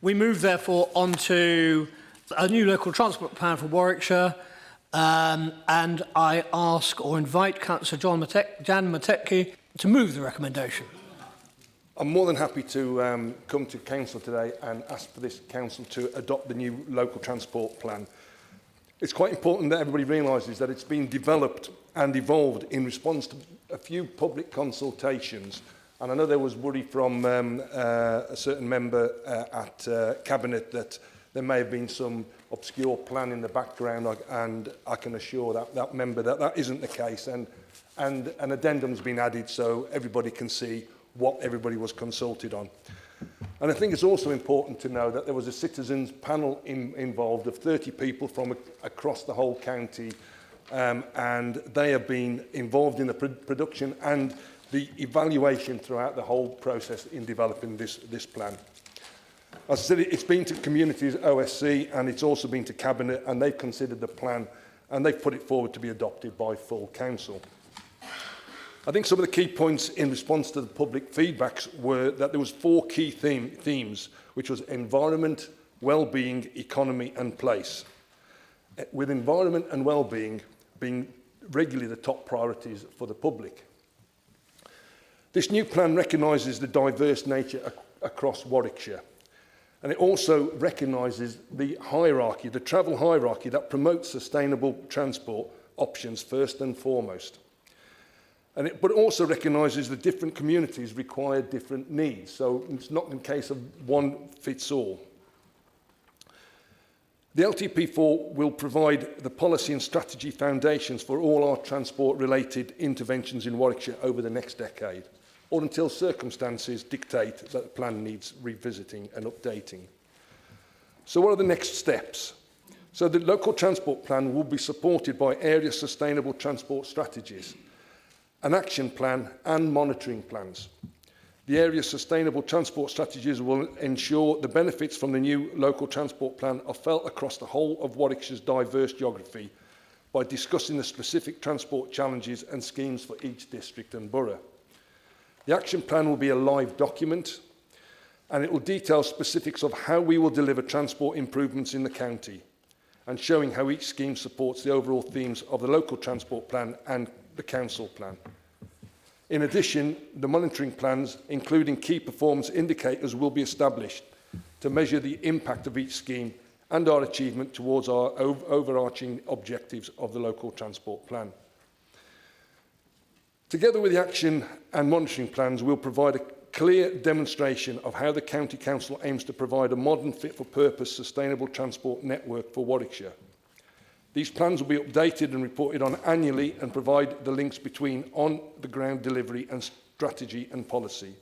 We move, therefore, on to a new local transport plan for Warwickshire, and I ask or invite Councillor Jan Matecki to move the recommendation. I'm more than happy to come to Council today and ask for this Council to adopt the new local transport plan. It's quite important that everybody realises that it's been developed and evolved in response to a few public consultations. And I know there was worry from a certain member at Cabinet that there may have been some obscure plan in the background, and I can assure that member that that isn't the case, and an addendum's been added so everybody can see what everybody was consulted on. And I think it's also important to know that there was a citizens panel involved of 30 people from across the whole county, and they have been involved in the production and the evaluation throughout the whole process in developing this plan. As I said, it's been to communities, OSC, and it's also been to Cabinet, and they've considered the plan and they've put it forward to be adopted by full council. I think some of the key points in response to the public feedbacks were that there was 4 key themes, which was environment, well-being, economy and place. With environment and well-being being regularly the top priorities for the public. This new plan recognises the diverse nature across Warwickshire, and it also recognises the hierarchy, the travel hierarchy that promotes sustainable transport options first and foremost. But it also recognises the different communities require different needs, so it's not in case of one fits all. The LTP4 will provide the policy and strategy foundations for all our transport-related interventions in Warwickshire over the next decade, or until circumstances dictate that the plan needs revisiting and updating. So what are the next steps? So the local transport plan will be supported by area sustainable transport strategies, an action plan and monitoring plans. The area sustainable transport strategies will ensure the benefits from the new local transport plan are felt across the whole of Warwickshire's diverse geography by discussing the specific transport challenges and schemes for each district and borough. The action plan will be a live document, and it will detail specifics of how we will deliver transport improvements in the county and showing how each scheme supports the overall themes of the local transport plan and the council plan. In addition, the monitoring plans, including key performance indicators, will be established to measure the impact of each scheme and our achievement towards our overarching objectives of the local transport plan. Together with the action and monitoring plans, we'll provide a clear demonstration of how the County Council aims to provide a modern, fit-for-purpose, sustainable transport network for Warwickshire. These plans will be updated and reported on annually and provide the links between on-the-ground delivery and strategy and policy.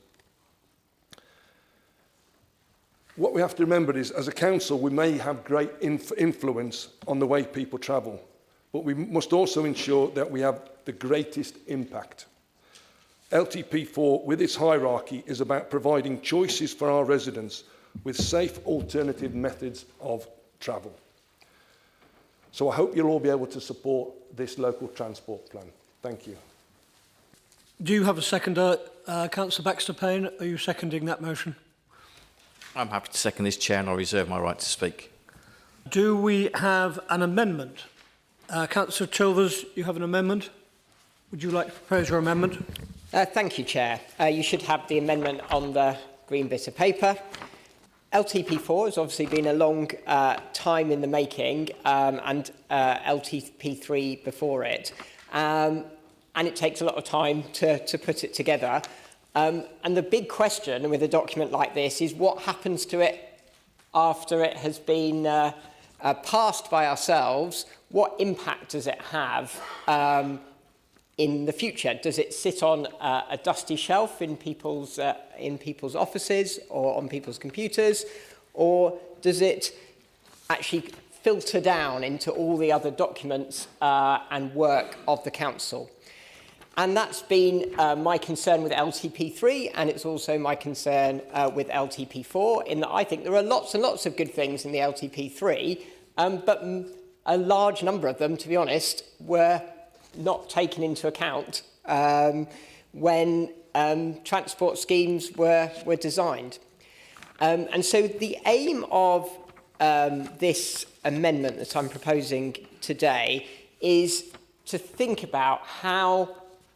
What we have to remember is, as a council, we may have great influence on the way people travel, but we must also ensure that we have the greatest impact. LTP4, with its hierarchy, is about providing choices for our residents with safe alternative methods of travel. So I hope you'll all be able to support this local transport plan. Thank you. Do you have a seconder, Councillor Baxter-Payne? Are you seconding that motion? I'm happy to second this, Chair, and I reserve my right to speak. Do we have an amendment? Councillor Chilvers, you have an amendment? Would you like to propose your amendment? Thank you, Chair. You should have the amendment on the green bit of paper. LTP4 has obviously been a long time in the making, and LTP3 before it. And it takes a lot of time to put it together. And the big question with a document like this is what happens to it after it has been passed by ourselves. What impact does it have in the future? Does it sit on a dusty shelf in people's offices or on people's computers, or does it actually filter down into all the other documents and work of the council? And that's been my concern with LTP3, and it's also my concern with LTP4, in that I think there are lots and lots of good things in the LTP3, but a large number of them, to be honest, were not taken into account when transport schemes were designed. And so the aim of this amendment that I'm proposing today is to think about how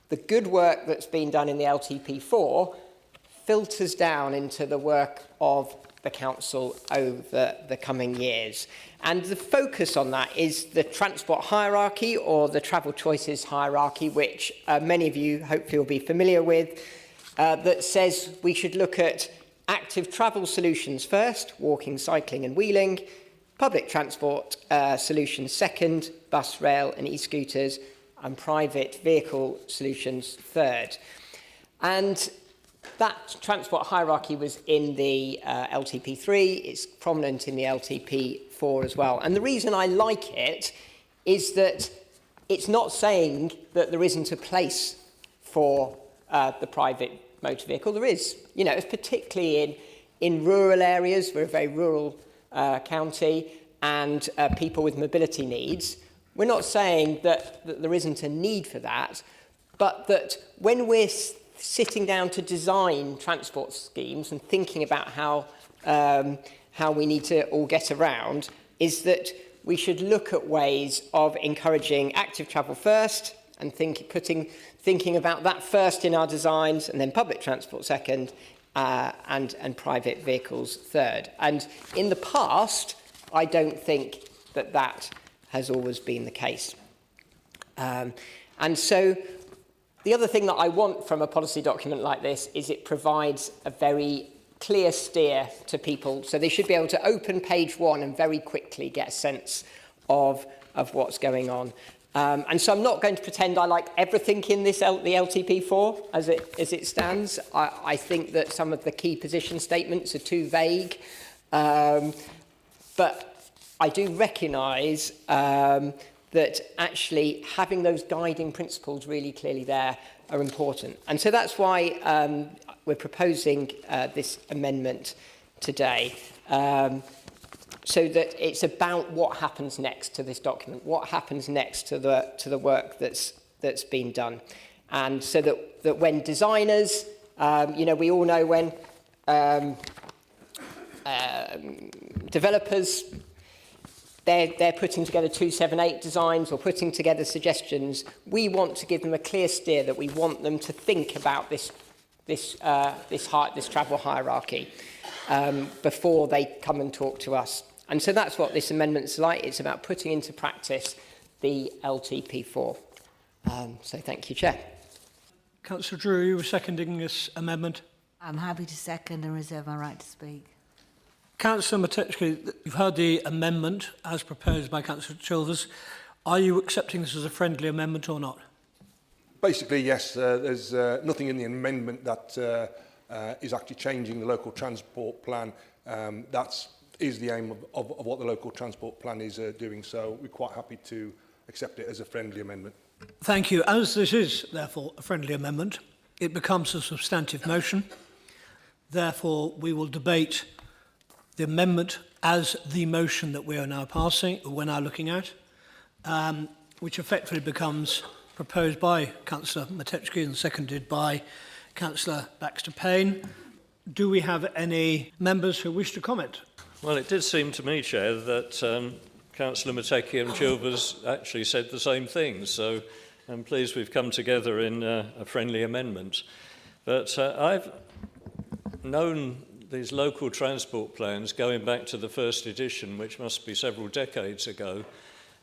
the good work that's been done in the LTP4 filters down into the work of the council over the coming years. And the focus on that is the transport hierarchy, or the travel choices hierarchy, which many of you hopefully will be familiar with, that says we should look at active travel solutions first, walking, cycling and wheeling, public transport solutions second, bus, rail and e-scooters, and private vehicle solutions third. And that transport hierarchy was in the LTP3, it's prominent in the LTP4 as well. And the reason I like it is that it's not saying that there isn't a place for the private motor vehicle. There is, you know, particularly in rural areas. We're a very rural county, and people with mobility needs. We're not saying that there isn't a need for that, but that when we're sitting down to design transport schemes and thinking about how we need to all get around, is that we should look at ways of encouraging active travel first and thinking about that first in our designs, and then public transport second, and private vehicles third. And in the past, I don't think that has always been the case. And so the other thing that I want from a policy document like this is it provides a very clear steer to people. So they should be able to open page 1 and very quickly get a sense of what's going on. And so I'm not going to pretend I like everything in this the LTP4 as it stands. I think that some of the key position statements are too vague. But I do recognise that actually having those guiding principles really clearly there are important. And so that's why we're proposing this amendment today, so that it's about what happens next to this document, what happens next to the work that's been done. And so that when designers, you know, we all know when developers, they're putting together 278 designs or putting together suggestions, we want to give them a clear steer that we want them to think about this travel hierarchy before they come and talk to us. And so that's what this amendment's like. It's about putting into practice the LTP4. So thank you, Chair. Councillor Drew, you were seconding this amendment. I'm happy to second and reserve my right to speak. Councillor Matechki, you've heard the amendment as proposed by Councillor Chilvers. Are you accepting this as a friendly amendment or not? Basically, yes. There's nothing in the amendment that is actually changing the local transport plan. That is the aim of what the local transport plan is doing. So we're quite happy to accept it as a friendly amendment. Thank you. As this is, therefore, a friendly amendment, it becomes a substantive motion. Therefore, we will debate the amendment as the motion that we are now passing, or we're now looking at, which effectively becomes proposed by Councillor Matechki and seconded by Councillor Baxter-Payne. Do we have any members who wish to comment? Well, it did seem to me, Chair, that Councillor Matechki and Chilvers actually said the same thing, so I'm pleased we've come together in a friendly amendment. But I've known these local transport plans going back to the first edition, which must be several decades ago,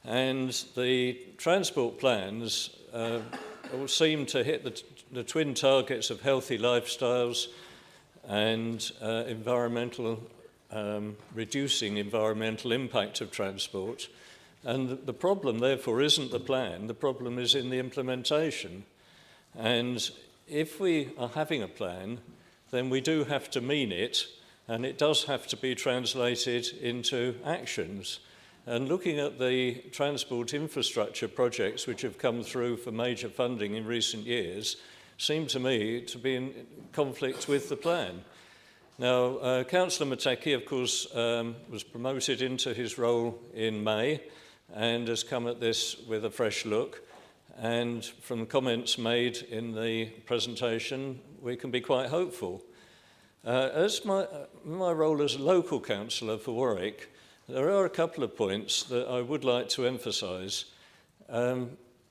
and the transport plans all seem to hit the twin targets of healthy lifestyles and reducing environmental impact of transport. And the problem, therefore, isn't the plan, the problem is in the implementation. And if we are having a plan, then we do have to mean it, and it does have to be translated into actions. And looking at the transport infrastructure projects which have come through for major funding in recent years, seem to me to be in conflict with the plan. Now, Councillor Matechki, of course, was promoted into his role in May and has come at this with a fresh look. And from comments made in the presentation, we can be quite hopeful. As my role as a local councillor for Warwick, there are a couple of points that I would like to emphasise.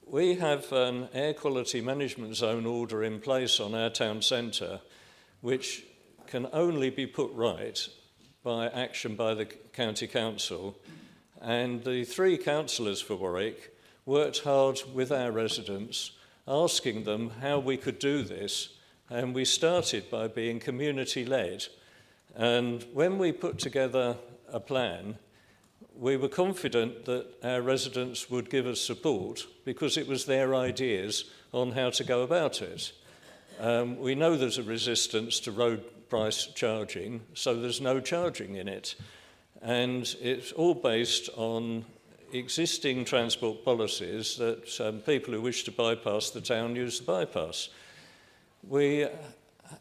We have an air quality management zone order in place on our town centre, which can only be put right by action by the county council. And the 3 councillors for Warwick worked hard with our residents, asking them how we could do this. And we started by being community-led. And when we put together a plan, we were confident that our residents would give us support because it was their ideas on how to go about it. We know there's a resistance to road price charging, so there's no charging in it. And it's all based on existing transport policies that people who wish to bypass the town use the bypass.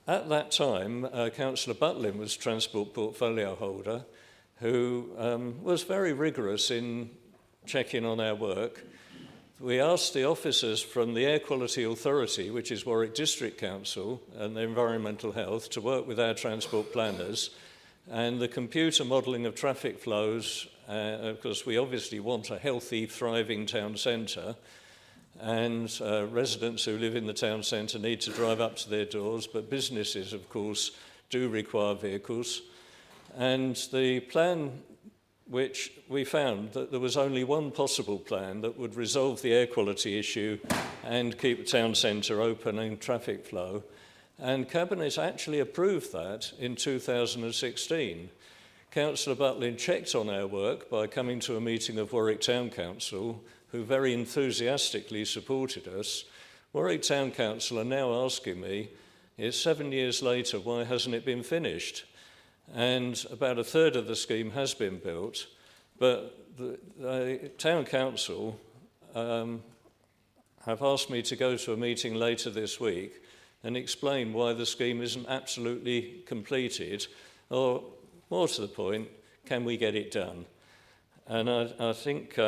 At that time, Councillor Butlin was Transport Portfolio Holder, who was very rigorous in checking on our work. We asked the officers from the Air Quality Authority, which is Warwick District Council, and the Environmental Health, to work with our transport planners, and the computer modelling of traffic flows, because we obviously want a healthy, thriving town centre, and residents who live in the town centre need to drive up to their doors, but businesses, of course, do require vehicles. And the plan, which we found that there was only one possible plan that would resolve the air quality issue and keep the town centre open and traffic flow. And Cabinet actually approved that in 2016. Councillor Butlin checked on our work by coming to a meeting of Warwick Town Council, who very enthusiastically supported us. Warwick Town Council are now asking me, it's 7 years later, why hasn't it been finished? And about a third of the scheme has been built, but the Town Council have asked me to go to a meeting later this week and explain why the scheme isn't absolutely completed, or more to the point, can we get it done? And I think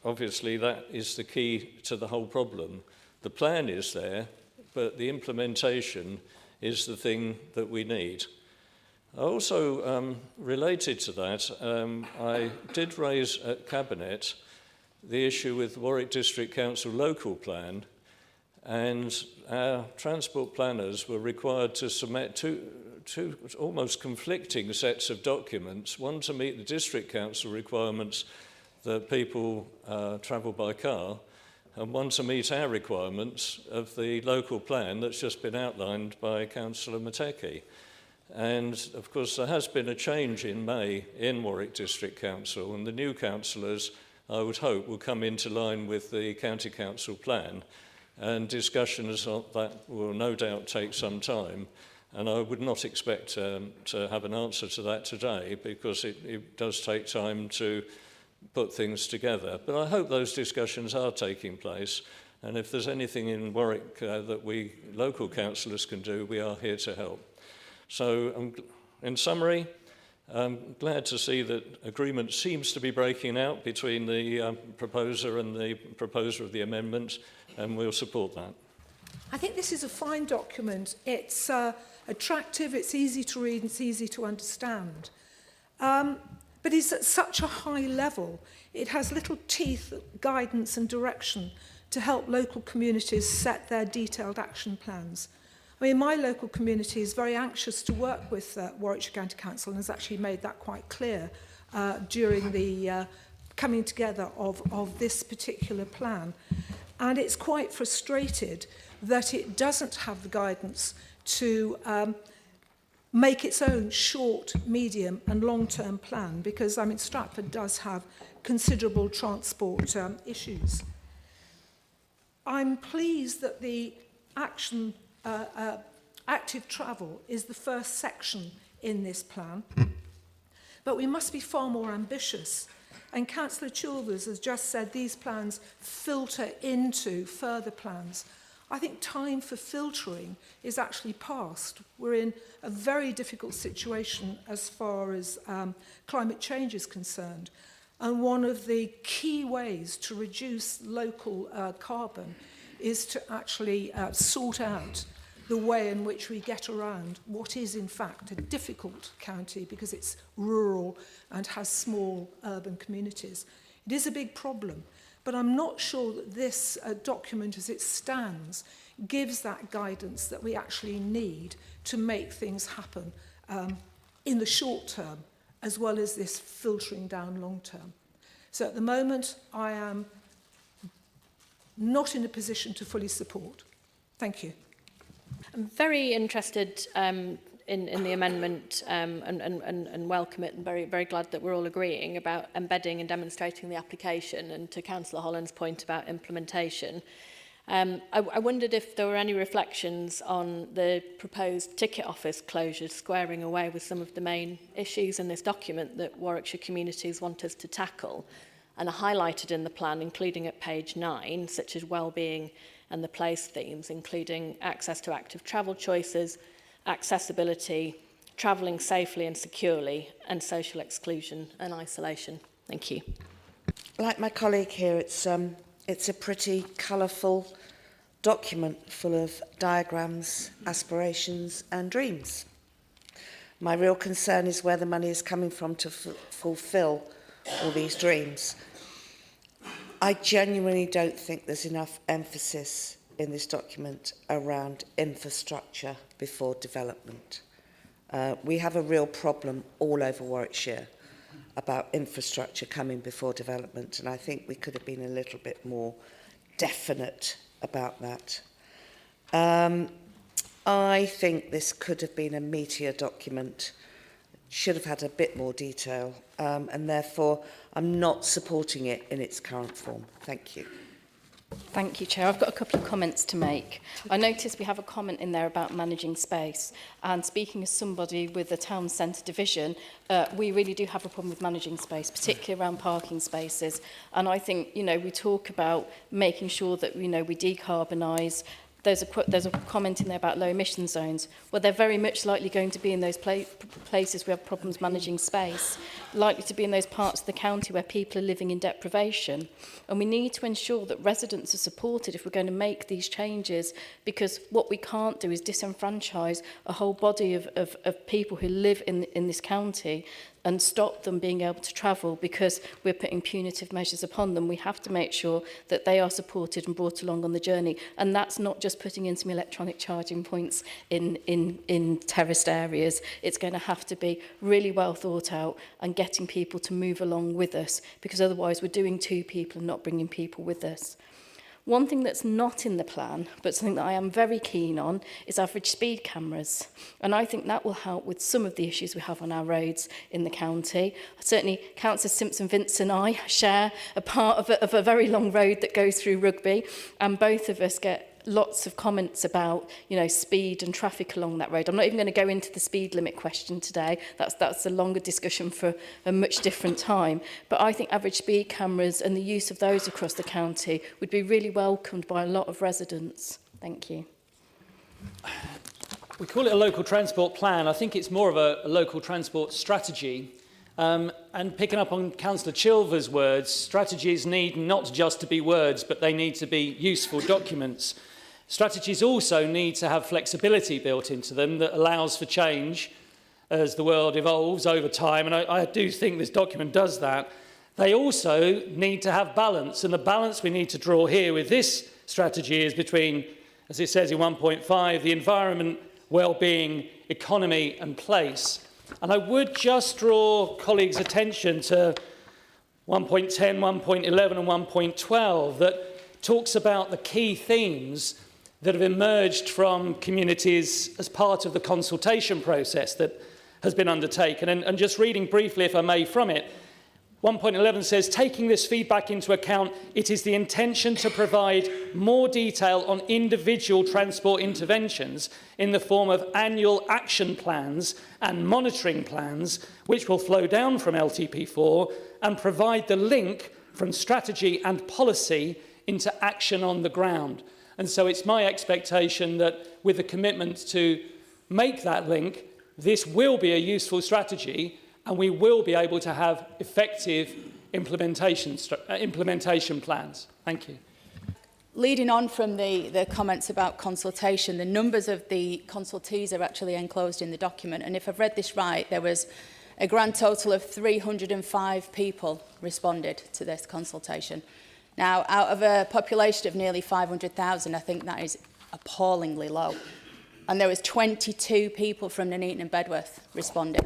obviously that is the key to the whole problem. The plan is there, but the implementation is the thing that we need. Also, related to that, I did raise at Cabinet the issue with Warwick District Council local plan, and our transport planners were required to submit two almost conflicting sets of documents, one to meet the District Council requirements that people travel by car, and one to meet our requirements of the local plan that's just been outlined by Councillor Matecki. And of course there has been a change in May in Warwick District Council, and the new councillors, I would hope, will come into line with the County Council plan, and discussions on that will no doubt take some time, and I would not expect to have an answer to that today, because it does take time to put things together. But I hope those discussions are taking place, and if there's anything in Warwick that we local councillors can do, we are here to help. So in summary, I'm glad to see that agreement seems to be breaking out between the proposer and the proposer of the amendment, and we'll support that. I think this is a fine document. It's attractive, it's easy to read, and it's easy to understand. But it's at such a high level. It has little teeth, guidance and direction to help local communities set their detailed action plans. I mean, my local community is very anxious to work with Warwickshire County Council and has actually made that quite clear during the coming together of this particular plan. And it's quite frustrated that it doesn't have the guidance to make its own short, medium and long-term plan, because, I mean, Stratford does have considerable transport issues. I'm pleased that the active travel is the first section in this plan, but we must be far more ambitious. And Councillor Chilvers has just said these plans filter into further plans. I think time for filtering is actually past. We're in a very difficult situation as far as climate change is concerned. And one of the key ways to reduce local carbon is to actually sort out the way in which we get around what is in fact a difficult county because it's rural and has small urban communities. It is a big problem, but I'm not sure that this document as it stands gives that guidance that we actually need to make things happen in the short term, as well as this filtering down long term. So at the moment, I am not in a position to fully support. Thank you. I'm very interested in the amendment and welcome it, and very glad that we're all agreeing about embedding and demonstrating the application, and to Councillor Holland's point about implementation. I wondered if there were any reflections on the proposed ticket office closures squaring away with some of the main issues in this document that Warwickshire communities want us to tackle, and are highlighted in the plan, including at page 9, such as well-being and the place themes, including access to active travel choices, accessibility, travelling safely and securely, and social exclusion and isolation. Thank you. Like my colleague here, it's a pretty colourful document full of diagrams, aspirations and dreams. My real concern is where the money is coming from to fulfil all these dreams. I genuinely don't think there's enough emphasis in this document around infrastructure before development. We have a real problem all over Warwickshire about infrastructure coming before development, and I think we could have been a little bit more definite about that. I think this could have been a meatier document, should have had a bit more detail, and therefore I'm not supporting it in its current form. Thank you. Thank you, Chair. I've got a couple of comments to make. I noticed we have a comment in there about managing space, and speaking as somebody with the town centre division, we really do have a problem with managing space, particularly around parking spaces. And I think, you know, we talk about making sure that, you know, we decarbonise. There's a comment in there about low emission zones. Well, they're very much likely going to be in those places we have problems managing space, likely to be in those parts of the county where people are living in deprivation. And we need to ensure that residents are supported if we're going to make these changes, because what we can't do is disenfranchise a whole body of people who live in this county and stop them being able to travel because we're putting punitive measures upon them. We have to make sure that they are supported and brought along on the journey. And that's not just putting in some electronic charging points in terraced areas. It's going to have to be really well thought out and getting people to move along with us, because otherwise we're doing two people and not bringing people with us. One thing that's not in the plan, but something that I am very keen on, is average speed cameras. And I think that will help with some of the issues we have on our roads in the county. Certainly, Councillor Simpson-Vince and I share a part of a very long road that goes through Rugby, and both of us get lots of comments about, you know, speed and traffic along that road. I'm not even going to go into the speed limit question today. That's a longer discussion for a much different time. But I think average speed cameras and the use of those across the county would be really welcomed by a lot of residents. Thank you. We call it a local transport plan. I think it's more of a local transport strategy. And picking up on Councillor Chilver's words, strategies need not just to be words, but they need to be useful documents. Strategies also need to have flexibility built into them that allows for change as the world evolves over time, and I do think this document does that. They also need to have balance, and the balance we need to draw here with this strategy is between, as it says in 1.5, the environment, well-being, economy and place. And I would just draw colleagues' attention to 1.10, 1.11 and 1.12 that talks about the key themes that have emerged from communities as part of the consultation process that has been undertaken. And just reading briefly, if I may, from it, 1.11 says, taking this feedback into account, it is the intention to provide more detail on individual transport interventions in the form of annual action plans and monitoring plans, which will flow down from LTP4 and provide the link from strategy and policy into action on the ground. And so it's my expectation that with the commitment to make that link, this will be a useful strategy and we will be able to have effective implementation plans. Thank you. leading on from the comments about consultation, the numbers of the consultees are actually enclosed in the document. And if I've read this right, there was a grand total of 305 people responded to this consultation. Now, out of a population of nearly 500,000, I think that is appallingly low. And there was 22 people from Nuneaton and Bedworth responded.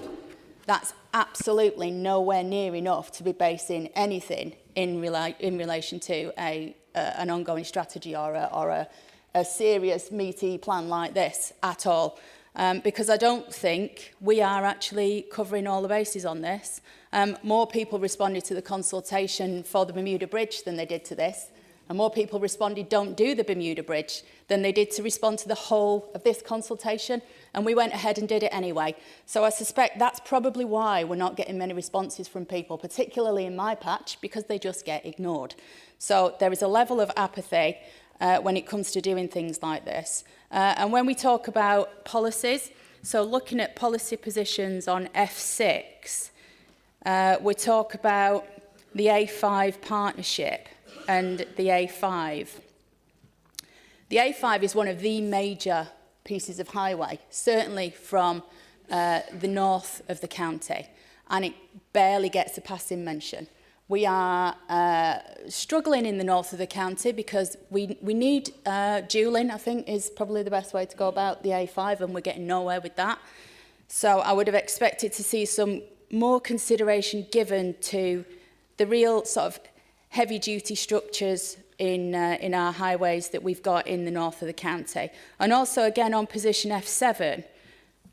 That's absolutely nowhere near enough to be basing anything in relation to an ongoing strategy or a serious meaty plan like this at all. Because I don't think we are actually covering all the bases on this. More people responded to the consultation for the Bermuda Bridge than they did to this. And more people responded, don't do the Bermuda Bridge, than they did to respond to the whole of this consultation. And we went ahead and did it anyway. So I suspect that's probably why we're not getting many responses from people, particularly in my patch, because they just get ignored. So there is a level of apathy when it comes to doing things like this. And when we talk about policies, so looking at policy positions on F6, we talk about the A5 partnership and the A5. The A5 is one of the major pieces of highway, certainly from the north of the county, and it barely gets a passing mention. We are struggling in the north of the county because we need dualling, I think, is probably the best way to go about the A5, and we're getting nowhere with that. So I would have expected to see some more consideration given to the real sort of heavy-duty structures in our highways that we've got in the north of the county. And also, again, on position F7,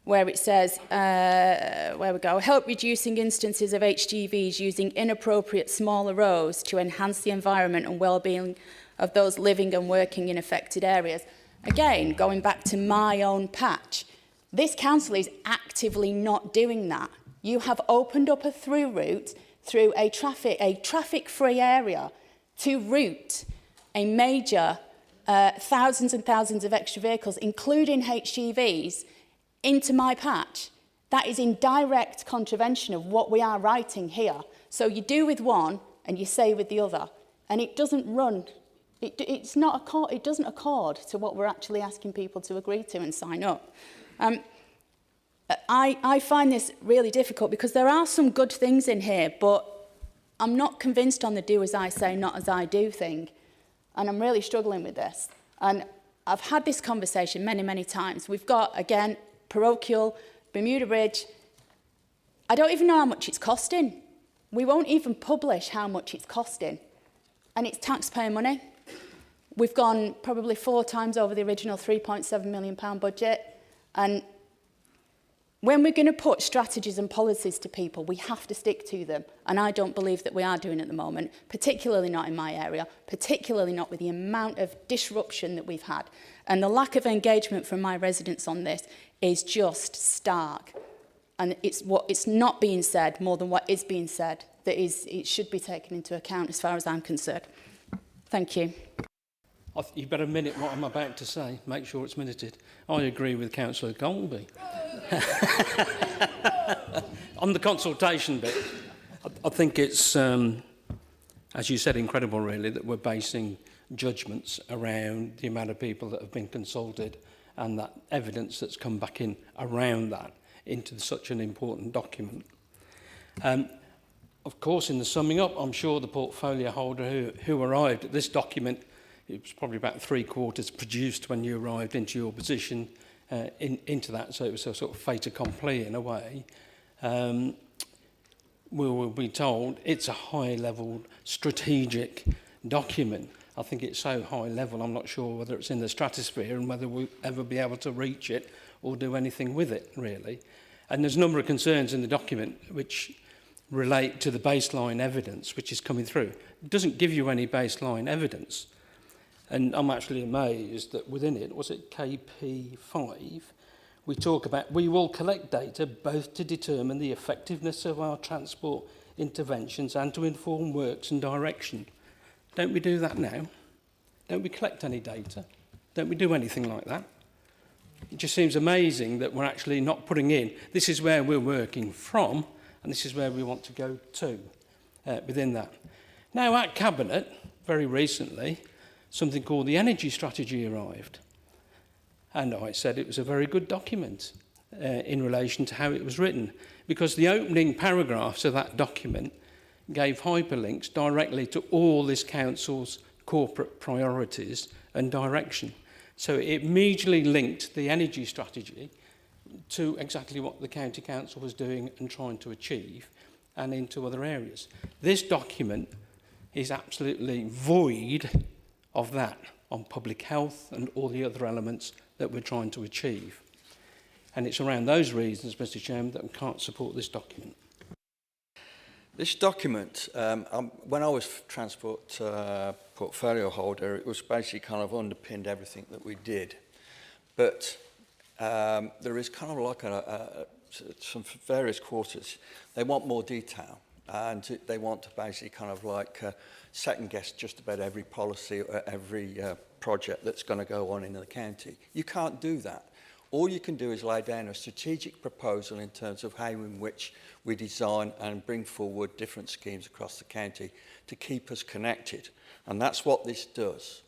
where it says, where we go, help reducing instances of HGVs using inappropriate smaller roads to enhance the environment and well-being of those living and working in affected areas. Again, going back to my own patch, this council is actively not doing that. You have opened up a through route through a traffic-free area to route a major thousands and thousands of extra vehicles, including HGVs, into my patch. That is in direct contravention of what we are writing here. So you do with one and you say with the other, and it doesn't run. It doesn't accord to what we're actually asking people to agree to and sign up. I find this really difficult because there are some good things in here, but I'm not convinced on the do as I say, not as I do thing. And I'm really struggling with this. And I've had this conversation many, many times. We've got, again, parochial, Bermuda Bridge. I don't even know how much it's costing. We won't even publish how much it's costing. And it's taxpayer money. We've gone probably 4 times over the original £3.7 million budget. And when we're going to put strategies and policies to people, we have to stick to them. And I don't believe that we are doing at the moment, particularly not in my area, particularly not with the amount of disruption that we've had. And the lack of engagement from my residents on this is just stark. And it's not being said more than what is being said that it should be taken into account as far as I'm concerned. Thank you. You better minute what I'm about to say. Make sure it's minuted. I agree with Councillor Golby. On the consultation bit, I think it's, as you said, incredible really that we're basing judgments around the amount of people that have been consulted and that evidence that's come back in around that into such an important document. Of course, in the summing up, I'm sure the portfolio holder who arrived at this document, it was probably about 3/4 produced when you arrived into your position into that, so it was a sort of fait accompli in a way. We will be told it's a high-level strategic document. I think it's so high level, I'm not sure whether it's in the stratosphere and whether we'll ever be able to reach it or do anything with it, really. And there's a number of concerns in the document which relate to the baseline evidence which is coming through. It doesn't give you any baseline evidence. And I'm actually amazed that within it, was it KP5, we talk about, we will collect data both to determine the effectiveness of our transport interventions and to inform works and direction. Don't we do that now? Don't we collect any data? Don't we do anything like that? It just seems amazing that we're actually not putting in, this is where we're working from, and this is where we want to go to within that. Now, at Cabinet, very recently, something called the energy strategy arrived. And I said it was a very good document in relation to how it was written, because the opening paragraphs of that document gave hyperlinks directly to all this council's corporate priorities and direction. So it immediately linked the energy strategy to exactly what the county council was doing and trying to achieve, and into other areas. This document is absolutely void of that on public health and all the other elements that we're trying to achieve. And it's around those reasons, Mr. Chairman, that we can't support this document. This document, when I was transport portfolio holder, it was basically kind of underpinned everything that we did. But there is kind of like some various quarters. They want more detail, and they want to basically kind of like second guess just about every policy or every project that's going to go on in the county. You can't do that. All you can do is lay down a strategic proposal in terms of how in which we design and bring forward different schemes across the county to keep us connected. And that's what this does.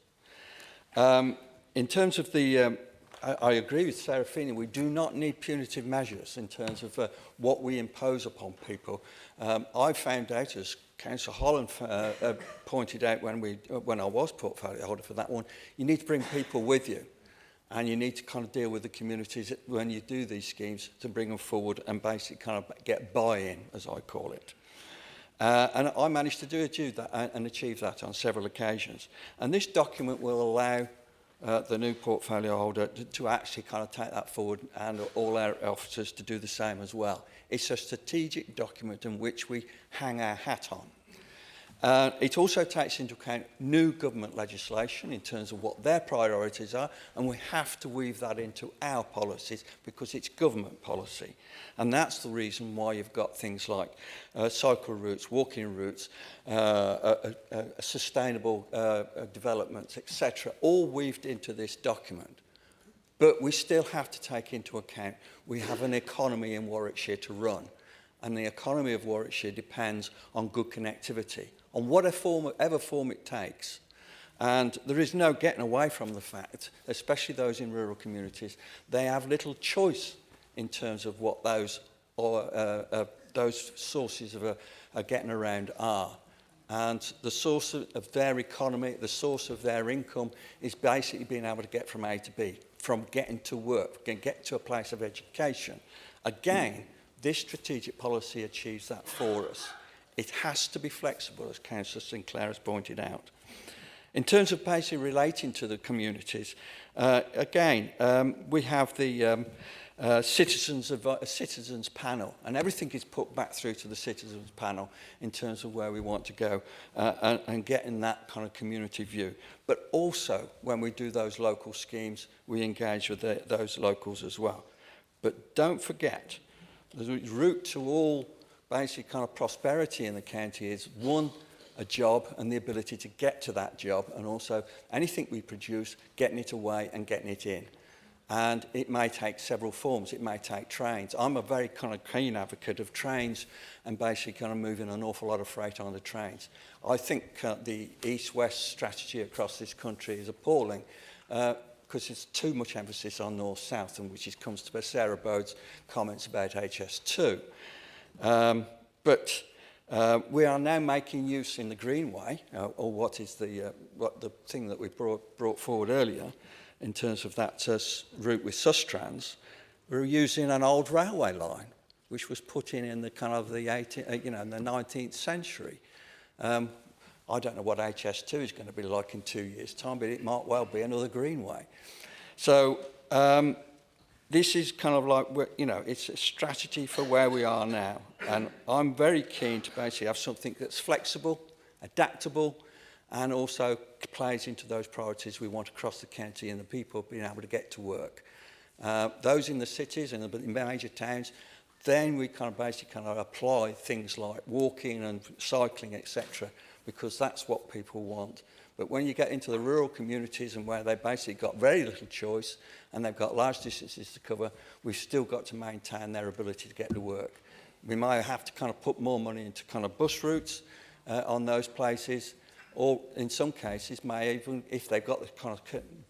In terms of the, I agree with Sarah Feeney, we do not need punitive measures in terms of what we impose upon people. I found out, as Councillor Holland pointed out when I was portfolio holder for that one, you need to bring people with you. And you need to kind of deal with the communities when you do these schemes to bring them forward and basically kind of get buy-in, as I call it. And I managed to achieve that on several occasions. And this document will allow the new portfolio holder to actually kind of take that forward, and all our officers to do the same as well. It's a strategic document in which we hang our hat on. It also takes into account new government legislation in terms of what their priorities are, and we have to weave that into our policies because it's government policy. And that's the reason why you've got things like cycle routes, walking routes, sustainable developments, etc., all weaved into this document. But we still have to take into account we have an economy in Warwickshire to run, and the economy of Warwickshire depends on good connectivity, on whatever form it takes. And there is no getting away from the fact, especially those in rural communities, they have little choice in terms of what those sources of getting around are. And the source of their economy, the source of their income is basically being able to get from A to B, from getting to work, get to a place of education. Again, this strategic policy achieves that for us. It has to be flexible, as Councillor Sinclair has pointed out. In terms of basically relating to the communities, again, we have the citizens panel, and everything is put back through to the citizens panel in terms of where we want to go and getting that kind of community view. But also, when we do those local schemes, we engage with those locals as well. But don't forget, the route to all basic kind of prosperity in the county is, one, a job and the ability to get to that job, and also anything we produce, getting it away and getting it in. And it may take several forms. It may take trains. I'm a very kind of keen advocate of trains and basically kind of moving an awful lot of freight on the trains. I think the east-west strategy across this country is appalling because there's too much emphasis on north-south, and which comes to Sarah Bode's comments about HS2. But we are now making use in the Greenway, or what the thing that we brought forward earlier, in terms of that route with Sustrans. We're using an old railway line, which was put in the kind of the in the 19th century. I don't know what HS2 is going to be like in 2 years' time, but it might well be another Greenway. So this is kind of like, it's a strategy for where we are now. And I'm very keen to basically have something that's flexible, adaptable, and also plays into those priorities we want across the county and the people being able to get to work. Those in the cities and the major towns, then we kind of basically apply things like walking and cycling, etc., because that's what people want. But when you get into the rural communities and where they've basically got very little choice and they've got large distances to cover, we've still got to maintain their ability to get to work. We might have to kind of put more money into kind of bus routes on those places, or in some cases may even, if they've got the kind of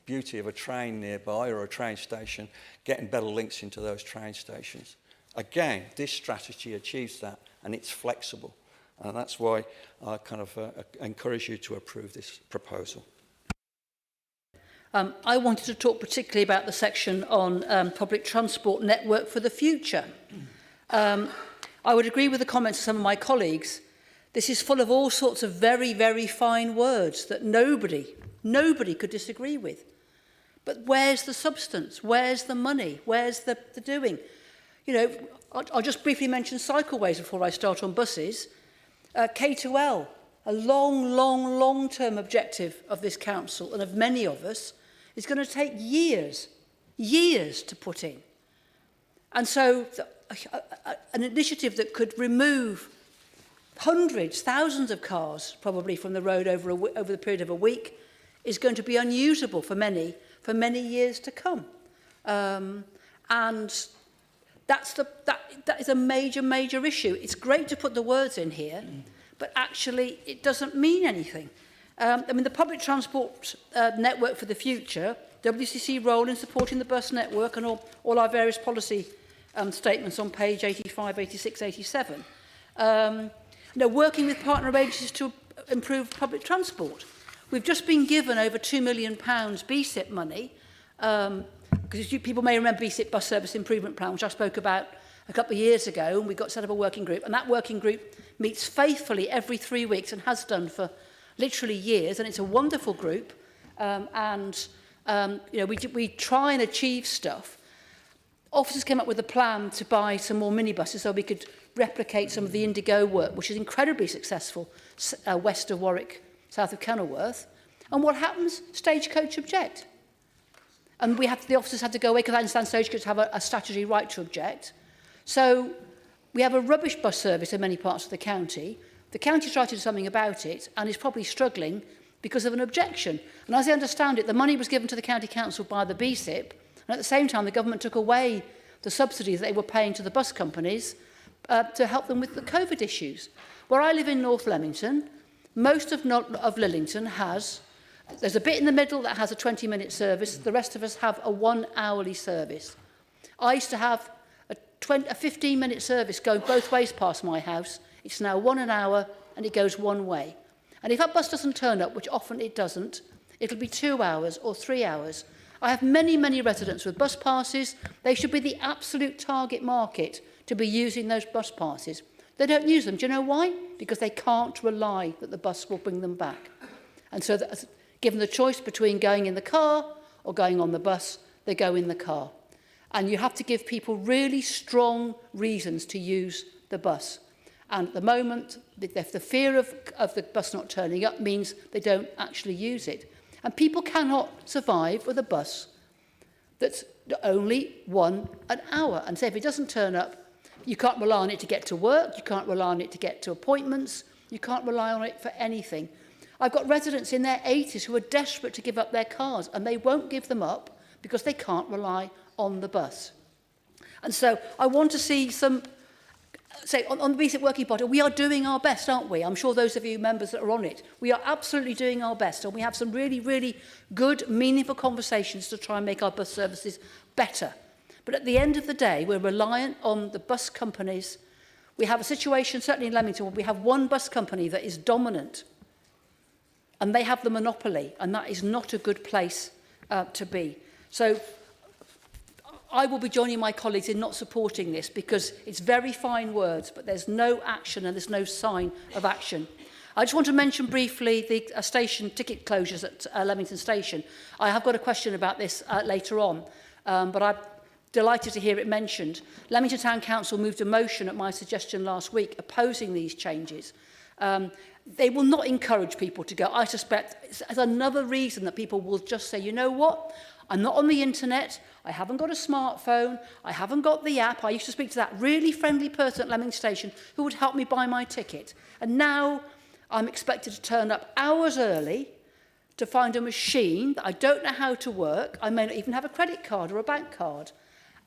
beauty of a train nearby or a train station, getting better links into those train stations. Again, this strategy achieves that, and it's flexible. And that's why I kind of encourage you to approve this proposal. I wanted to talk particularly about the section on public transport network for the future. I would agree with the comments of some of my colleagues. This is full of all sorts of very, very fine words that nobody could disagree with. But where's the substance? Where's the money? Where's the doing? You know, I'll just briefly mention cycleways before I start on buses. K2L, a long-term objective of this council and of many of us, is going to take years to put in. And so an initiative that could remove hundreds, thousands of cars probably from the road over the period of a week is going to be unusable for many years to come. And that is a major issue. It's great to put the words in here, but actually it doesn't mean anything. I mean, the public transport network for the future, WCC role in supporting the bus network and all our various policy statements on page 85, 86, 87. Working with partner agencies to improve public transport. We've just been given over £2 million BSIP money, because people may remember BSIP Bus Service Improvement Plan, which I spoke about a couple of years ago, and we got set up a working group, and that working group meets faithfully every 3 weeks and has done for literally years, and it's a wonderful group, we try and achieve stuff. Officers came up with a plan to buy some more minibuses so we could replicate some of the Indigo work, which is incredibly successful west of Warwick, south of Kenilworth. And what happens? Stagecoach object. And the officers had to go away, because I understand Stagecoach have a statutory right to object. So we have a rubbish bus service in many parts of the county. The county tried to do something about it and is probably struggling because of an objection. And as I understand it, the money was given to the county council by the BSIP, and at the same time the government took away the subsidies they were paying to the bus companies to help them with the COVID issues. Where I live in North Leamington, most of Lillington there's a bit in the middle that has a 20-minute service. The rest of us have a 1-hourly service. I used to have a 15-minute service going both ways past my house. It's now 1 hour and it goes one way. And if that bus doesn't turn up, which often it doesn't, it'll be 2 hours or 3 hours. I have many residents with bus passes. They should be the absolute target market to be using those bus passes. They don't use them. Do you know why? Because they can't rely that the bus will bring them back. And so given the choice between going in the car or going on the bus, they go in the car. And you have to give people really strong reasons to use the bus. And at the moment, the fear of the bus not turning up means they don't actually use it. And people cannot survive with a bus that's only 1 hour. And say if it doesn't turn up, you can't rely on it to get to work, you can't rely on it to get to appointments, you can't rely on it for anything. I've got residents in their 80s who are desperate to give up their cars, and they won't give them up because they can't rely on the bus. And so I want to see on the basic working party, we are doing our best, aren't we? I'm sure those of you members that are on it, we are absolutely doing our best, and we have some really good, meaningful conversations to try and make our bus services better. But at the end of the day, we're reliant on the bus companies. We have a situation, certainly in Leamington, where we have one bus company that is dominant, and they have the monopoly, and that is not a good place to be. So I will be joining my colleagues in not supporting this, because it's very fine words, but there's no action and there's no sign of action. I just want to mention briefly the station ticket closures at Leamington Station. I have got a question about this later on, but I'm delighted to hear it mentioned. Leamington Town Council moved a motion at my suggestion last week opposing these changes. They will not encourage people to go. I suspect it's another reason that people will just say, you know what, I'm not on the internet, I haven't got a smartphone, I haven't got the app. I used to speak to that really friendly person at Leamington Station who would help me buy my ticket. And now I'm expected to turn up hours early to find a machine that I don't know how to work. I may not even have a credit card or a bank card.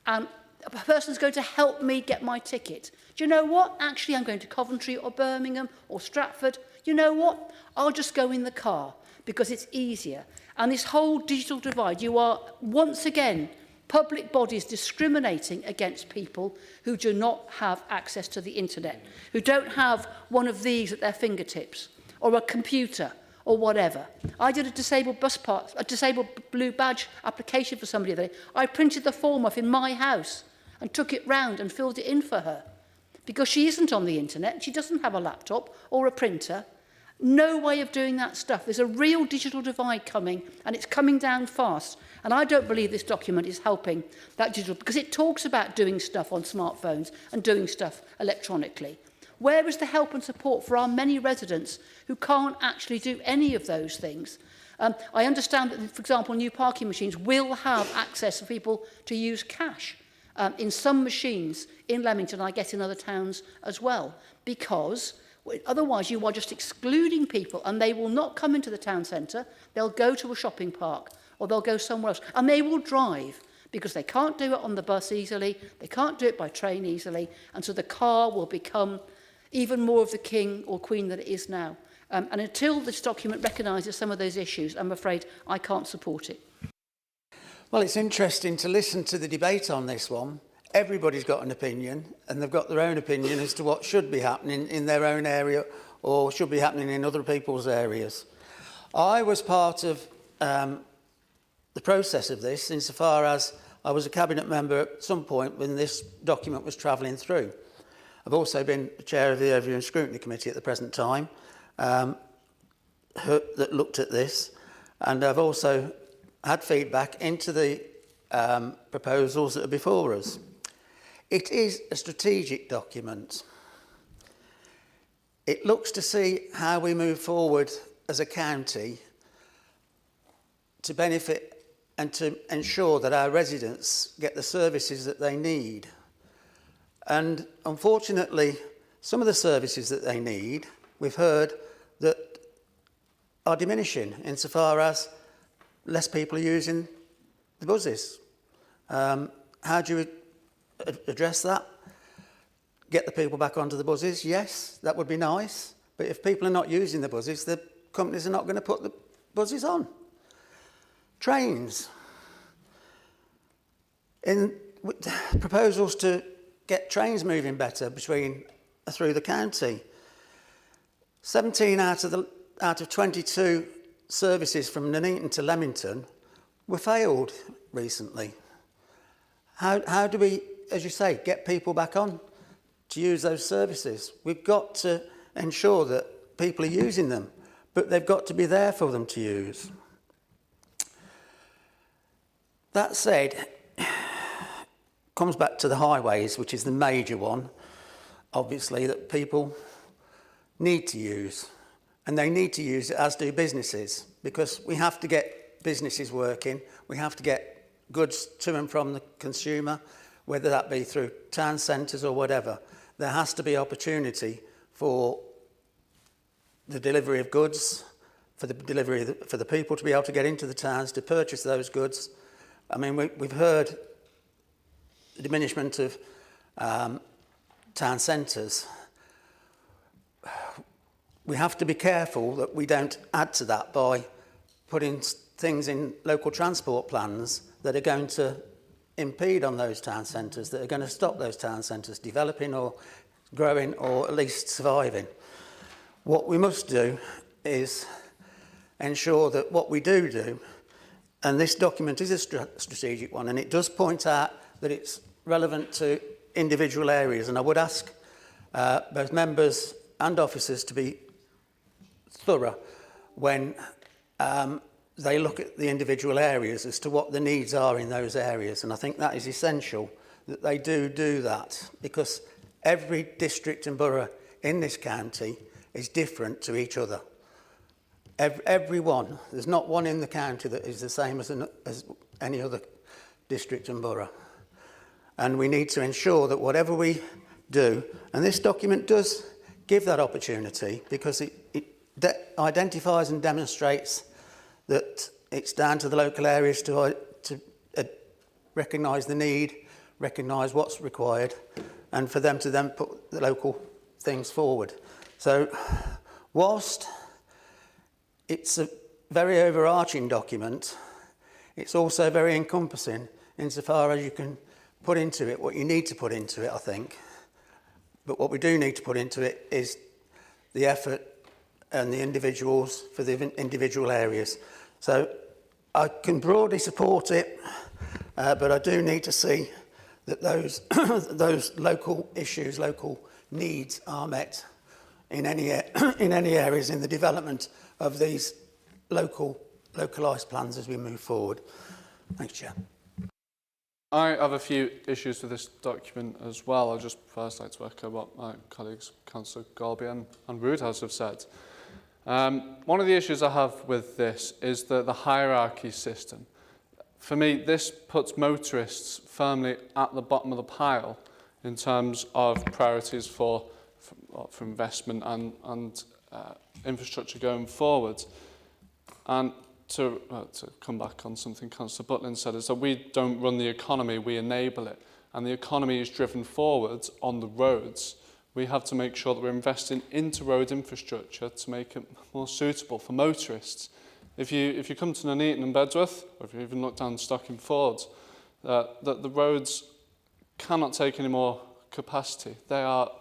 And A person's going to help me get my ticket. Do you know what? Actually, I'm going to Coventry or Birmingham or Stratford. You know what? I'll just go in the car because it's easier. And this whole digital divide, you are once again public bodies discriminating against people who do not have access to the internet, who don't have one of these at their fingertips, or a computer, or whatever. I did a disabled blue badge application for somebody the other day. I printed the form off in my house and took it round and filled it in for her. Because she isn't on the internet, she doesn't have a laptop or a printer. No way of doing that stuff. There's a real digital divide coming, and it's coming down fast. And I don't believe this document is helping that digital, because it talks about doing stuff on smartphones and doing stuff electronically. Where is the help and support for our many residents who can't actually do any of those things? I understand that, for example, new parking machines will have access for people to use cash in some machines in Leamington, I guess in other towns as well, because otherwise you are just excluding people, and they will not come into the town centre, they'll go to a shopping park or they'll go somewhere else, and they will drive because they can't do it on the bus easily, they can't do it by train easily, and so the car will become even more of the king or queen that it is now. And until this document recognises some of those issues, I'm afraid I can't support it. Well, it's interesting to listen to the debate on this one. Everybody's got an opinion, and they've got their own opinion as to what should be happening in their own area or should be happening in other people's areas. I was part of the process of this insofar as I was a cabinet member at some point when this document was travelling through. I've also been chair of the Overview and Scrutiny Committee at the present time that looked at this, and I've also had feedback into the proposals that are before us. It is a strategic document. It looks to see how we move forward as a county to benefit and to ensure that our residents get the services that they need. And unfortunately, some of the services that they need, we've heard that are diminishing insofar as less people are using the buses. How do you address that? Get the people back onto the buses? Yes, that would be nice. But if people are not using the buses, the companies are not going to put the buses on. Trains. In proposals to get trains moving better through the county. 17 out of 22 services from Nuneaton to Leamington were failed recently. How do we, as you say, get people back on to use those services? We've got to ensure that people are using them, but they've got to be there for them to use. That said, comes back to the highways, which is the major one, obviously, that people need to use. And they need to use it, as do businesses, because we have to get businesses working, we have to get goods to and from the consumer, whether that be through town centres or whatever. There has to be opportunity for the delivery of goods, for the people to be able to get into the towns to purchase those goods. I mean, we've heard the diminishment of town centres. We have to be careful that we don't add to that by putting things in local transport plans that are going to impede on those town centres, that are going to stop those town centres developing or growing or at least surviving. What we must do is ensure that what we do, and this document is a strategic one, and it does point out that it's relevant to individual areas, and I would ask both members and officers to be thorough when they look at the individual areas as to what the needs are in those areas. And I think that is essential that they do that, because every district and borough in this county is different to each other. Every one. There's not one in the county that is the same as any other district and borough. And we need to ensure that whatever we do, and this document does give that opportunity, because it identifies and demonstrates that it's down to the local areas to recognise the need, recognise what's required and for them to then put the local things forward. So whilst it's a very overarching document, it's also very encompassing insofar as you can put into it what you need to put into it, I think. But what we do need to put into it is the effort and the individuals for the individual areas. So I can broadly support it, but I do need to see that those those local issues, local needs are met in any areas in the development of these localised plans as we move forward. Thanks, Chair. I have a few issues with this document as well. I'd just first like to echo what my colleagues, Councillor Golby and Woodhouse have said. One of the issues I have with this is the hierarchy system. For me, this puts motorists firmly at the bottom of the pile in terms of priorities for investment and infrastructure going forward. And to come back on something Councillor Butlin said, is that we don't run the economy, we enable it. And the economy is driven forward on the roads. We have to make sure that we're investing into road infrastructure to make it more suitable for motorists. If you come to Nuneaton and Bedsworth, or if you even look down Stocking-Fords, the roads cannot take any more capacity. They are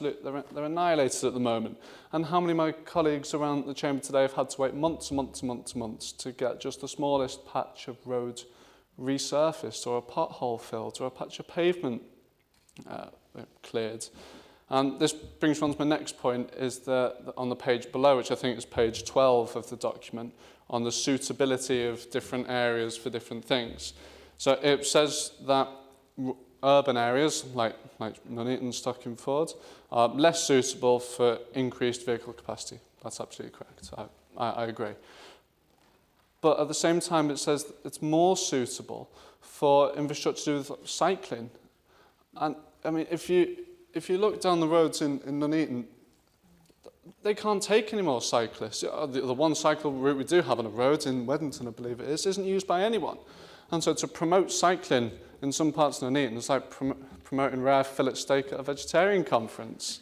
they're annihilated at the moment. And how many of my colleagues around the chamber today have had to wait months and months and months and months to get just the smallest patch of road resurfaced, or a pothole filled, or a patch of pavement cleared. And this brings me on to my next point, is on the page below, which I think is page 12 of the document, on the suitability of different areas for different things. So it says that urban areas, like Nuneaton, Stocking-Fords, are less suitable for increased vehicle capacity. That's absolutely correct. I agree. But at the same time, it says that it's more suitable for infrastructure to do with cycling. And I mean, if you look down the roads in Nuneaton, they can't take any more cyclists. The one cycle route we do have on a road in Weddington, I believe it is, isn't used by anyone. And so to promote cycling in some parts of Nuneaton, it's like promoting rare fillet steak at a vegetarian conference.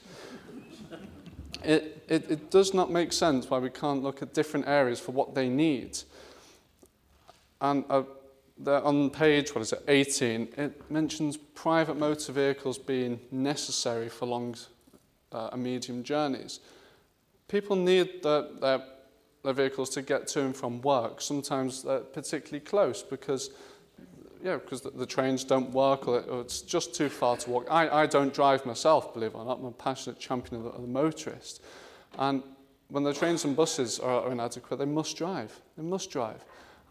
It does not make sense why we can't look at different areas for what they need. And on page, 18, it mentions private motor vehicles being necessary for long and medium journeys. People need their vehicles to get to and from work. Sometimes they're particularly close because the trains don't work, or it's just too far to walk. I don't drive myself, believe it or not. I'm a passionate champion of the motorist. And when the trains and buses are inadequate, they must drive. They must drive.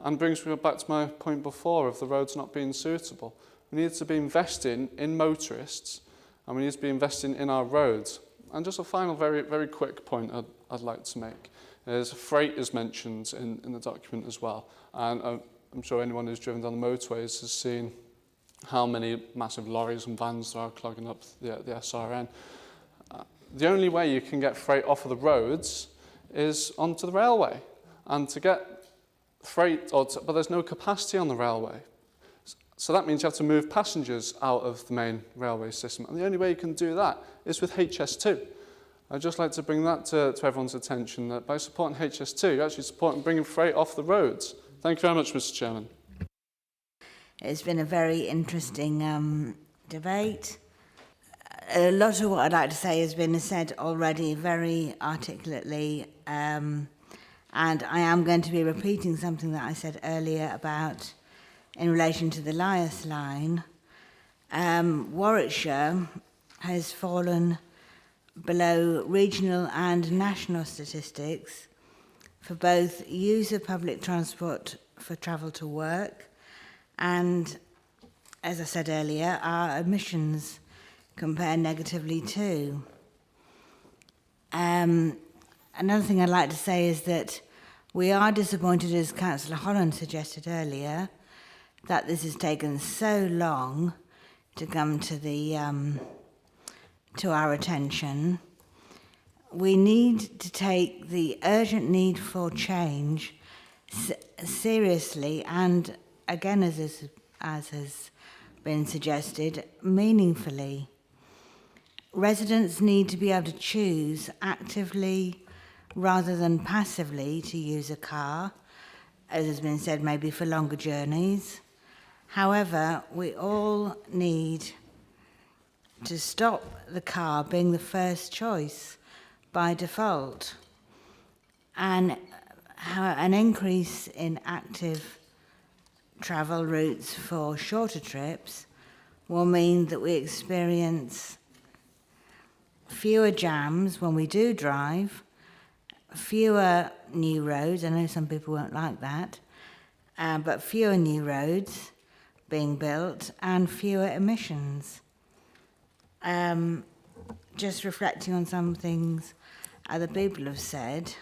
And brings me back to my point before of the roads not being suitable. We need to be investing in motorists, and we need to be investing in our roads. And just a final very, very quick point I'd like to make is freight is mentioned in the document as well. And I'm sure anyone who's driven down the motorways has seen how many massive lorries and vans there are clogging up the SRN. The only way you can get freight off of the roads is onto the railway. And to get freight, but there's no capacity on the railway. So that means you have to move passengers out of the main railway system. And the only way you can do that is with HS2. I'd just like to bring that to everyone's attention, that by supporting HS2, you're actually supporting bringing freight off the roads. Thank you very much, Mr. Chairman. It's been a very interesting debate. A lot of what I'd like to say has been said already very articulately, and I am going to be repeating something that I said earlier about in relation to the Lias line. Warwickshire has fallen below regional and national statistics for both use of public transport for travel to work and, as I said earlier, our emissions compare negatively too. Another thing I'd like to say is that we are disappointed, as Councillor Holland suggested earlier, that this has taken so long to come to our attention. We need to take the urgent need for change seriously, and again, as has been suggested meaningfully. Residents need to be able to choose actively rather than passively to use a car, as has been said, maybe for longer journeys. However, we all need to stop the car being the first choice by default. And an increase in active travel routes for shorter trips will mean that we experience fewer jams when we do drive, fewer new roads. I know some people won't like that, but fewer new roads being built and fewer emissions. Just reflecting on some things other people have said,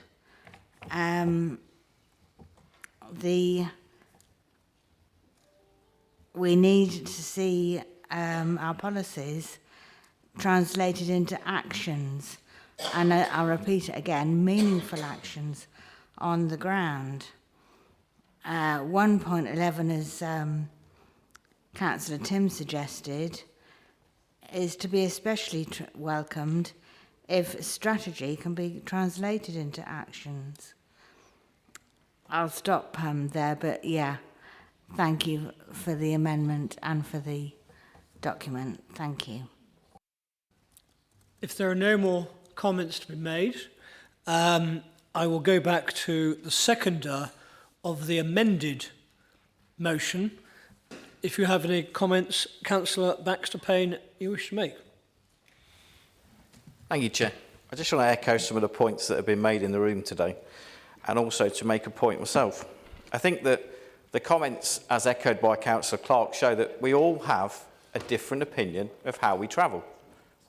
we need to see our policies translated into actions, and I'll repeat it again, meaningful actions on the ground. 1.11, as Councillor Tim suggested, is to be especially welcomed if strategy can be translated into actions. I'll stop there, but yeah, thank you for the amendment and for the document. Thank you. If there are no more comments to be made, I will go back to the seconder of the amended motion. If you have any comments, Councillor Baxter-Payne, you wish to make. Thank you, Chair. I just want to echo some of the points that have been made in the room today, and also to make a point myself. I think that the comments, as echoed by Councillor Clark, show that we all have a different opinion of how we travel.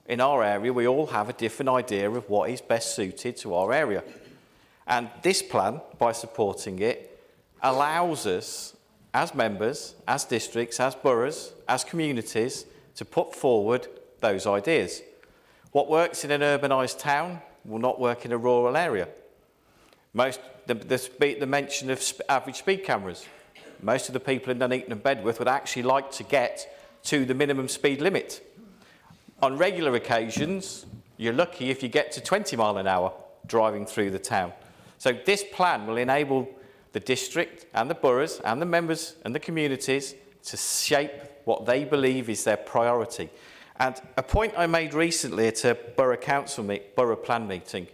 In our area, we all have a different idea of what is best suited to our area. And this plan, by supporting it, allows us, as members, as districts, as boroughs, as communities, to put forward those ideas. What works in an urbanised town will not work in a rural area. The mention of average speed cameras. Most of the people in Nuneaton and Bedworth would actually like to get to the minimum speed limit. On regular occasions, you're lucky if you get to 20 mile an hour driving through the town. So this plan will enable the district and the boroughs and the members and the communities to shape what they believe is their priority. And a point I made recently at a borough plan meeting,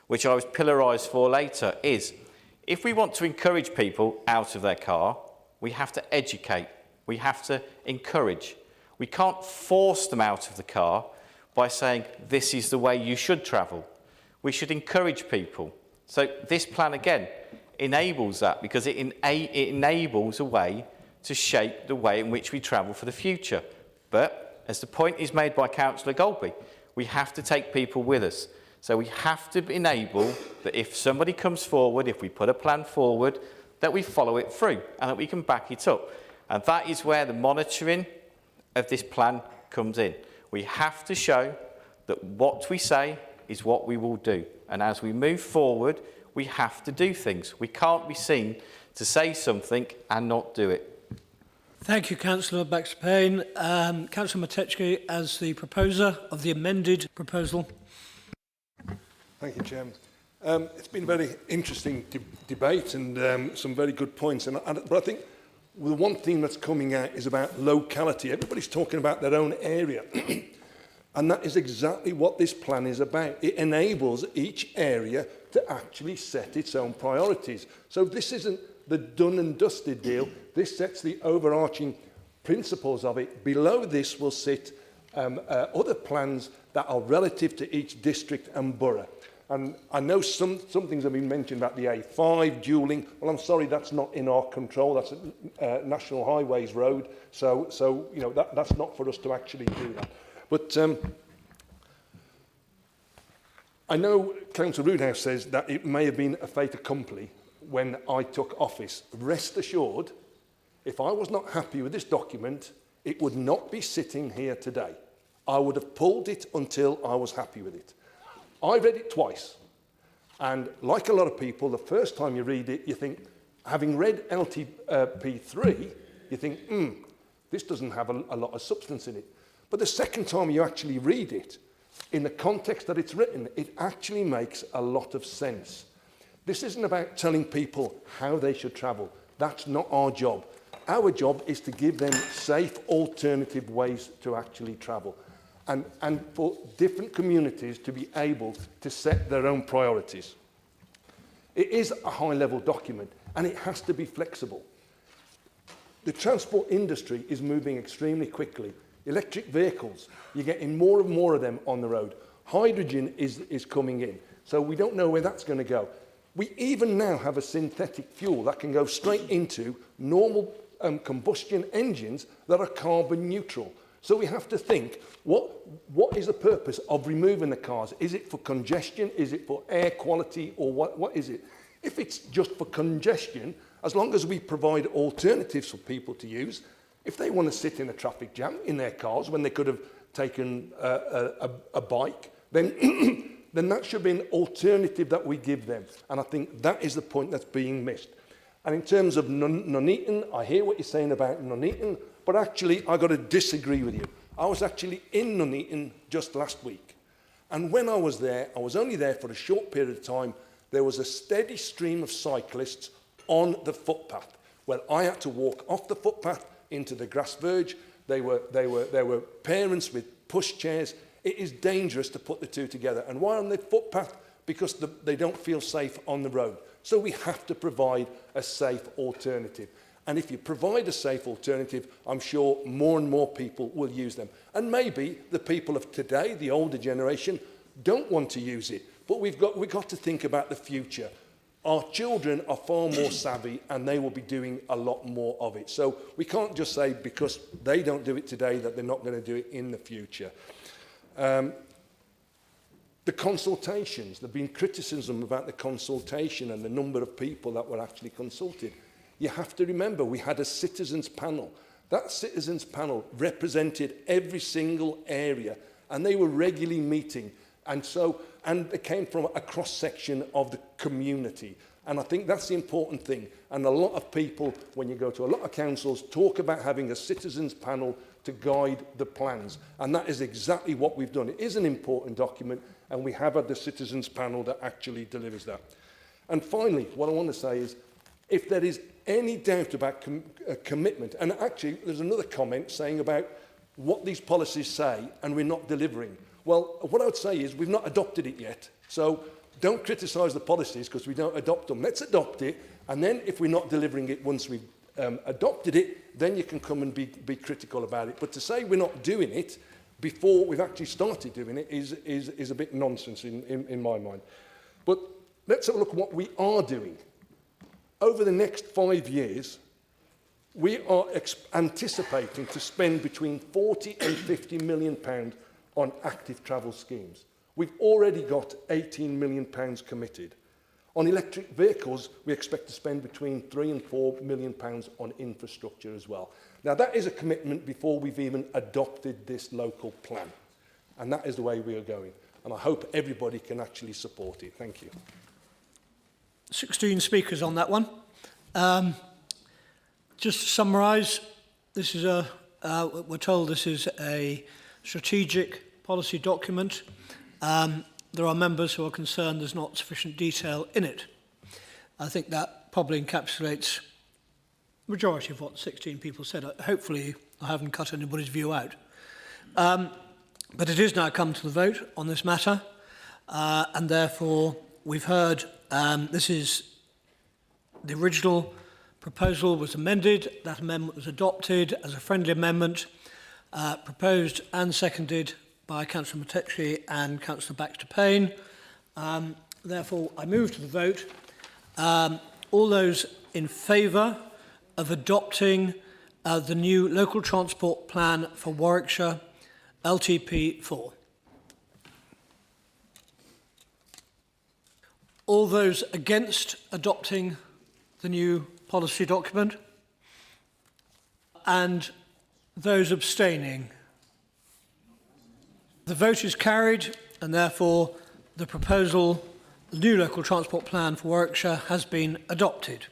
which I was pillarised for later, is if we want to encourage people out of their car, we have to educate, we have to encourage. We can't force them out of the car by saying, this is the way you should travel. We should encourage people. So this plan, again, enables that, because it enables a way to shape the way in which we travel for the future. But, as the point is made by Councillor Golby, we have to take people with us. So we have to enable that if somebody comes forward, if we put a plan forward, that we follow it through and that we can back it up. And that is where the monitoring of this plan comes in. We have to show that what we say is what we will do. And as we move forward, we have to do things. We can't be seen to say something and not do it. Thank you, Councillor Baxter-Payne. Councillor Matechki, as the proposer of the amended proposal. Thank you, Chairman. It's been a very interesting debate and some very good points. But I think the one thing that's coming out is about locality. Everybody's talking about their own area. And that is exactly what this plan is about. It enables each area to actually set its own priorities. So this isn't the done and dusted deal. This sets the overarching principles of it. Below this will sit other plans that are relative to each district and borough. And I know some things have been mentioned about the A5 dualling. Well, I'm sorry, that's not in our control. That's a National Highways road. So you know, that's not for us to actually do that. But I know Councillor Roodhouse says that it may have been a fait accompli when I took office. Rest assured, if I was not happy with this document, it would not be sitting here today. I would have pulled it until I was happy with it. I read it twice, and like a lot of people, the first time you read it, you think, having read LTP4, you think, this doesn't have a lot of substance in it. But the second time you actually read it, in the context that it's written, it actually makes a lot of sense. This isn't about telling people how they should travel. That's not our job. Our job is to give them safe alternative ways to actually travel, and for different communities to be able to set their own priorities. It is a high-level document, and it has to be flexible. The transport industry is moving extremely quickly. Electric vehicles, you're getting more and more of them on the road. Hydrogen is coming in, so we don't know where that's going to go. We even now have a synthetic fuel that can go straight into normal combustion engines that are carbon neutral. So we have to think, what is the purpose of removing the cars? Is it for congestion? Is it for air quality? Or what is it? If it's just for congestion, as long as we provide alternatives for people to use, if they want to sit in a traffic jam in their cars when they could have taken a bike, then, then that should be an alternative that we give them. And I think that is the point that's being missed. And in terms of Nuneaton, I hear what you're saying about Nuneaton, but actually I've got to disagree with you. I was actually in Nuneaton just last week. And when I was there, I was only there for a short period of time. There was a steady stream of cyclists on the footpath, where I had to walk off the footpath into the grass verge. There were parents with push chairs. It is dangerous to put the two together. And why on the footpath? Because they don't feel safe on the road. So we have to provide a safe alternative. And if you provide a safe alternative, I'm sure more and more people will use them. And maybe the people of today, the older generation, don't want to use it. But we've got to think about the future. Our children are far more savvy, and they will be doing a lot more of it. So we can't just say because they don't do it today that they're not going to do it in the future. The consultations, there have been criticism about the consultation and the number of people that were actually consulted. You have to remember, we had a citizens panel. That citizens panel represented every single area, and they were regularly meeting. And they came from a cross-section of the community. And I think that's the important thing. And a lot of people, when you go to a lot of councils, talk about having a citizens panel to guide the plans. And that is exactly what we've done. It is an important document, and we have had the citizens panel that actually delivers that. And finally, what I want to say is, if there is any doubt about commitment, and actually there's another comment saying about what these policies say and we're not delivering. Well, what I would say is we've not adopted it yet. So don't criticise the policies because we don't adopt them. Let's adopt it, and then if we're not delivering it once we've adopted it, then you can come and be critical about it. But to say we're not doing it before we've actually started doing it is a bit nonsense in my mind. But let's have a look at what we are doing. Over the next 5 years, we are anticipating to spend between 40 and 50 million pounds on active travel schemes. We've already got 18 million pounds committed. On electric vehicles, we expect to spend between 3 and 4 million pounds on infrastructure as well. Now, that is a commitment before we've even adopted this local plan. And that is the way we are going. And I hope everybody can actually support it. Thank you. 16 speakers on that one. Just to summarise, this is we're told this is a strategic policy document. There are members who are concerned there's not sufficient detail in it. I think that probably encapsulates the majority of what 16 people said. Hopefully, I haven't cut anybody's view out. But it is now come to the vote on this matter, and therefore we've heard this is the original proposal was amended. That amendment was adopted as a friendly amendment, proposed and seconded by Councillor Matechy and Councillor Baxter-Payne. Therefore, I move to the vote. All those in favour of adopting the new local transport plan for Warwickshire, LTP4. All those against adopting the new policy document, and those abstaining. The vote is carried, and therefore the proposal, the new local transport plan for Warwickshire, has been adopted.